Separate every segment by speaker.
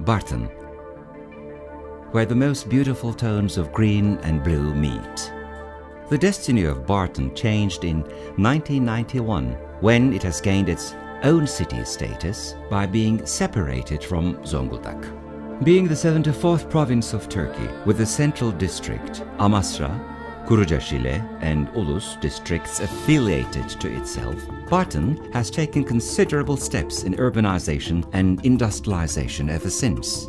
Speaker 1: Bartın, where the most beautiful tones of green and blue meet. The destiny of Bartın changed in 1991 when it has gained its own city status by being separated from Zonguldak. Being the 74th province of Turkey with the central district, Amasra, Kurucashile and Ulus districts affiliated to itself, Bartın has taken considerable steps in urbanization and industrialization ever since.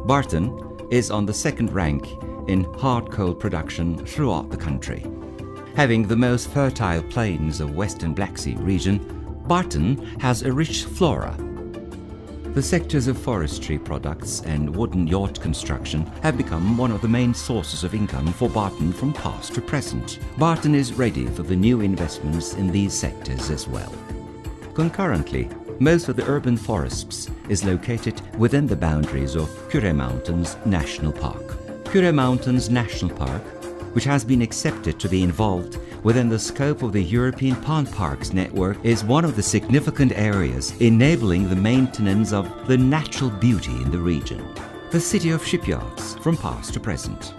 Speaker 1: Bartın is on the second rank in hard coal production throughout the country. Having the most fertile plains of Western Black Sea region, Bartın has a rich flora. The sectors of forestry products and wooden yacht construction have become one of the main sources of income for Bartın from past to present. Bartın is ready for the new investments in these sectors as well. Concurrently, most of the urban forests is located within the boundaries of Küre Mountains National Park. Küre Mountains National Park, which has been accepted to be involved within the scope of the European Pond Parks network, is one of the significant areas enabling the maintenance of the natural beauty in the region. The city of shipyards from past to present.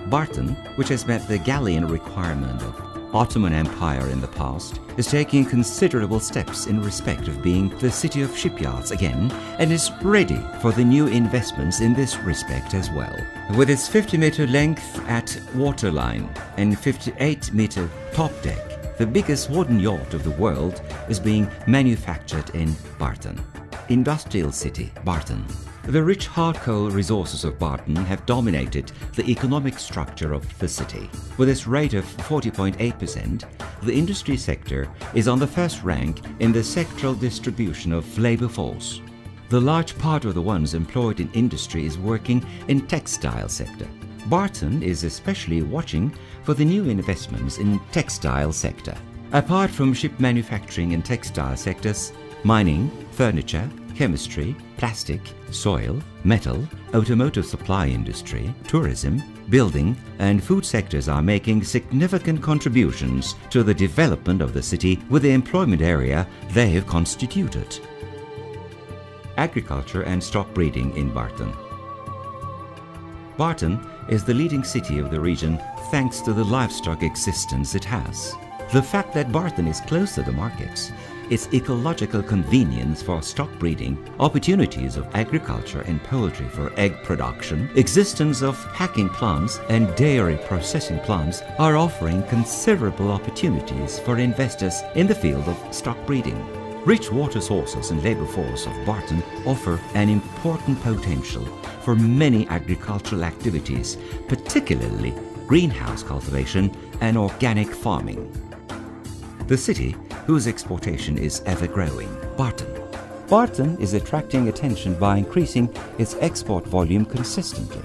Speaker 1: Bartın, which has met the galleon requirement of Ottoman Empire in the past, is taking considerable steps in respect of being the city of shipyards again and is ready for the new investments in this respect as well. With its 50-meter length at waterline and 58-meter top deck, the biggest wooden yacht of the world is being manufactured in Bartın. Industrial city, Bartın. The rich hard coal resources of Bartın have dominated the economic structure of the city. With its rate of 40.8%, the industry sector is on the first rank in the sectoral distribution of labor force. The large part of the ones employed in industry is working in textile sector. Bartın is especially watching for the new investments in textile sector. Apart from ship manufacturing and textile sectors, mining, furniture, chemistry, plastic, soil, metal, automotive supply industry, tourism, building and food sectors are making significant contributions to the development of the city with the employment area they have constituted. Agriculture and stock breeding in Bartın. Bartın is the leading city of the region thanks to the livestock existence it has. The fact that Bartın is close to the markets, its ecological convenience for stock breeding, opportunities of agriculture and poultry for egg production, existence of packing plants and dairy processing plants are offering considerable opportunities for investors in the field of stock breeding. Rich water sources and labor force of Bartın offer an important potential for many agricultural activities, particularly greenhouse cultivation and organic farming. The city, whose exportation is ever growing, Bartın. Bartın is attracting attention by increasing its export volume consistently.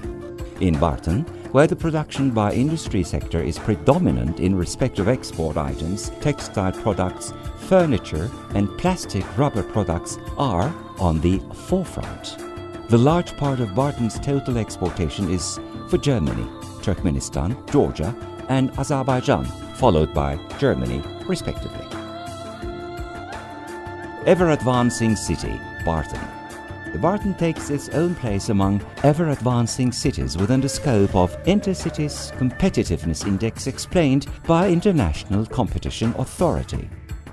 Speaker 1: In Bartın, where the production by industry sector is predominant in respect of export items, textile products, furniture and plastic rubber products are on the forefront. The large part of Bartın's total exportation is for Germany, Turkmenistan, Georgia and Azerbaijan, followed by Germany, respectively. Ever-advancing city, Bartın. Bartın takes its own place among ever-advancing cities within the scope of Intercities Competitiveness Index explained by International Competition Authority.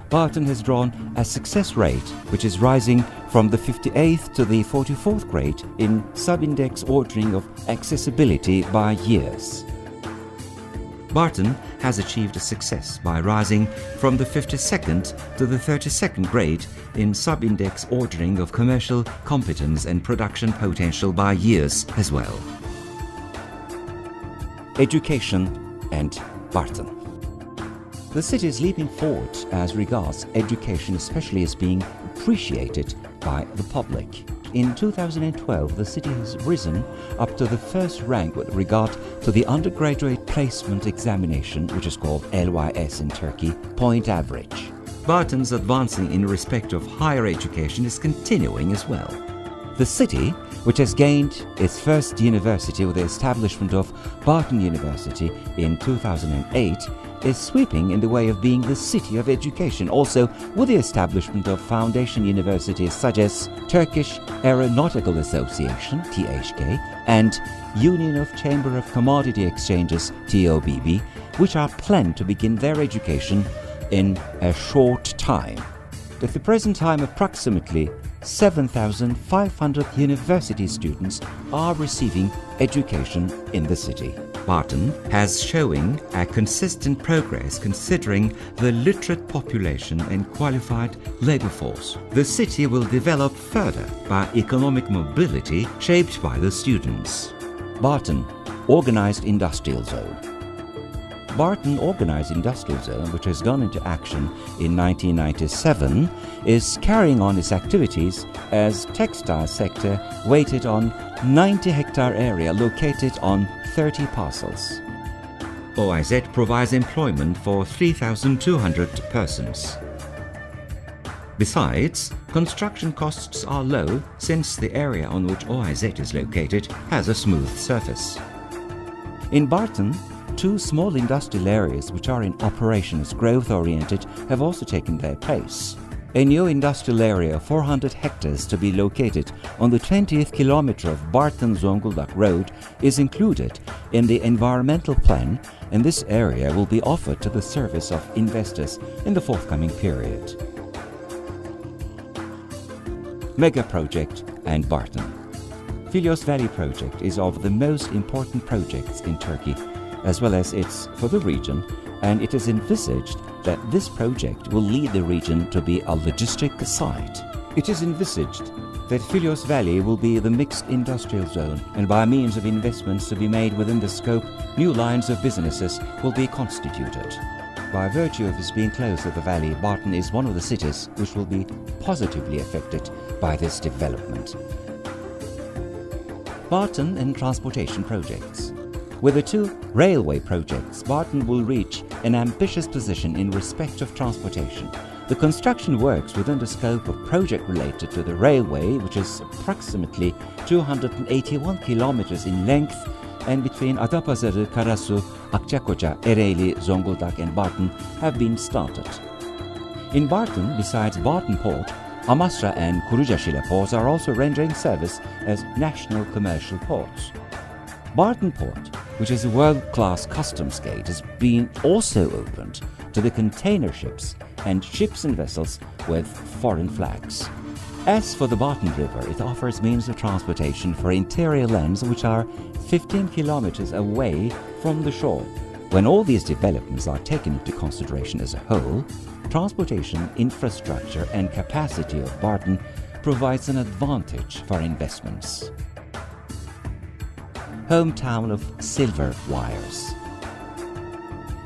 Speaker 1: Bartın has drawn a success rate which is rising from the 58th to the 44th grade in sub-index ordering of accessibility by years. Bartın has achieved a success by rising from the 52nd to the 32nd grade in sub-index ordering of commercial competence and production potential by years as well. Education and Bartın. The city is leaping forward as regards education, especially as being appreciated by the public. In 2012, the city has risen up to the first rank with regard to the undergraduate placement examination, which is called LYS in Turkey, point average. Bartın's advancing in respect of higher education is continuing as well. The city, which has gained its first university with the establishment of Bartın University in 2008, is sweeping in the way of being the city of education, also with the establishment of foundation universities such as Turkish Aeronautical Association, THK, and Union of Chamber of Commodity Exchanges, TOBB, which are planned to begin their education in a short time. At the present time, approximately 7,500 university students are receiving education in the city. Bartın has showing a consistent progress considering the literate population and qualified labor force. The city will develop further by economic mobility shaped by the students. Bartın Organized Industrial Zone. Bartın Organized Industrial Zone, which has gone into action in 1997, is carrying on its activities as textile sector weighted on 90-hectare area located on 30 parcels. OIZ provides employment for 3,200 persons. Besides, construction costs are low since the area on which OIZ is located has a smooth surface. In Bartın, 2 small industrial areas which are in operation as growth-oriented have also taken their place. A new industrial area of 400 hectares to be located on the 20th kilometer of Bartın-Zonguldak Road is included in the environmental plan, and this area will be offered to the service of investors in the forthcoming period. Mega Project and Bartın. Filos Valley project is of the most important projects in Turkey, as well as it's for the region, and it is envisaged that this project will lead the region to be a logistic site. It is envisaged that Filos Valley will be the mixed industrial zone, and by means of investments to be made within the scope, new lines of businesses will be constituted. By virtue of its being close to the valley, Bartın is one of the cities which will be positively affected by this development. Bartın and transportation projects. With the 2 railway projects, Bartın will reach an ambitious position in respect of transportation. The construction works within the scope of project related to the railway, which is approximately 281 kilometers in length, and between Adapazarı, Karasu, Akçakoca, Ereğli, Zonguldak and Bartın have been started. In Bartın, besides Bartın Port, Amasra and Kurucaşile ports are also rendering service as national commercial ports. Bartın Port, which is a world-class customs gate, is being also opened to the container ships and ships and vessels with foreign flags. As for the Bartın River, it offers means of transportation for interior lands which are 15 kilometers away from the shore. When all these developments are taken into consideration as a whole, transportation, infrastructure and capacity of Bartın provides an advantage for investments. Hometown of silver wires.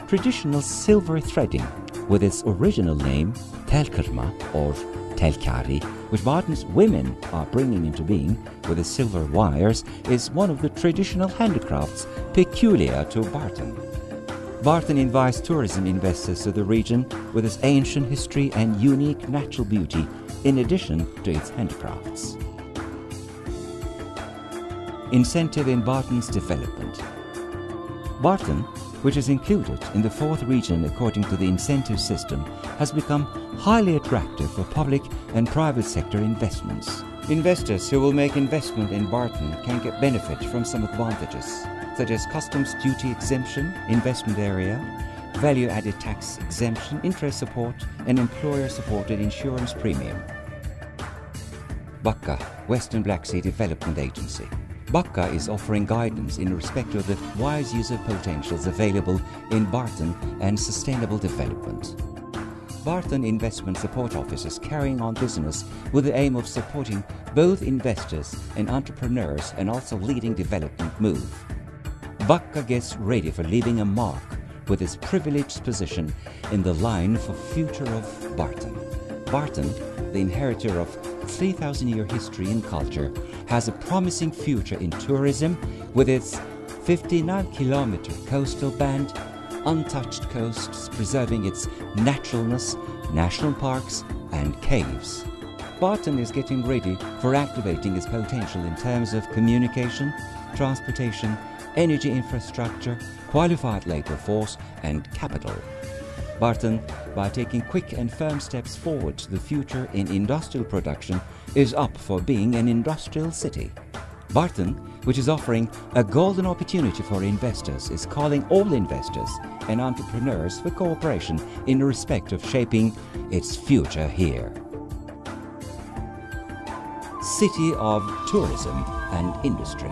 Speaker 1: Traditional silver threading, with its original name tel kırma or telkari, which Bartın's women are bringing into being with the silver wires, is one of the traditional handicrafts peculiar to Bartın. Bartın invites tourism investors to the region with its ancient history and unique natural beauty, in addition to its handicrafts. Incentive in Bartın's development. Bartın, which is included in the 4th region according to the incentive system, has become highly attractive for public and private sector investments. Investors who will make investment in Bartın can get benefit from some advantages, such as customs duty exemption, investment area, value-added tax exemption, interest support, and employer-supported insurance premium. Bakka, Western Black Sea Development Agency. Bakka is offering guidance in respect of the wise user potentials available in Bartın and sustainable development. Bartın Investment Support Office is carrying on business with the aim of supporting both investors and entrepreneurs and also leading development move. Bakka gets ready for leaving a mark with its privileged position in the line for future of Bartın. Bartın, the inheritor of 3,000-year history and culture, has a promising future in tourism with its 59-kilometer coastal band, untouched coasts preserving its naturalness, national parks and caves. Bartın is getting ready for activating its potential in terms of communication, transportation, energy infrastructure, qualified labor force, and capital. Bartın, by taking quick and firm steps forward to the future in industrial production, is up for being an industrial city. Bartın, which is offering a golden opportunity for investors, is calling all investors and entrepreneurs for cooperation in respect of shaping its future here. City of Tourism and Industry.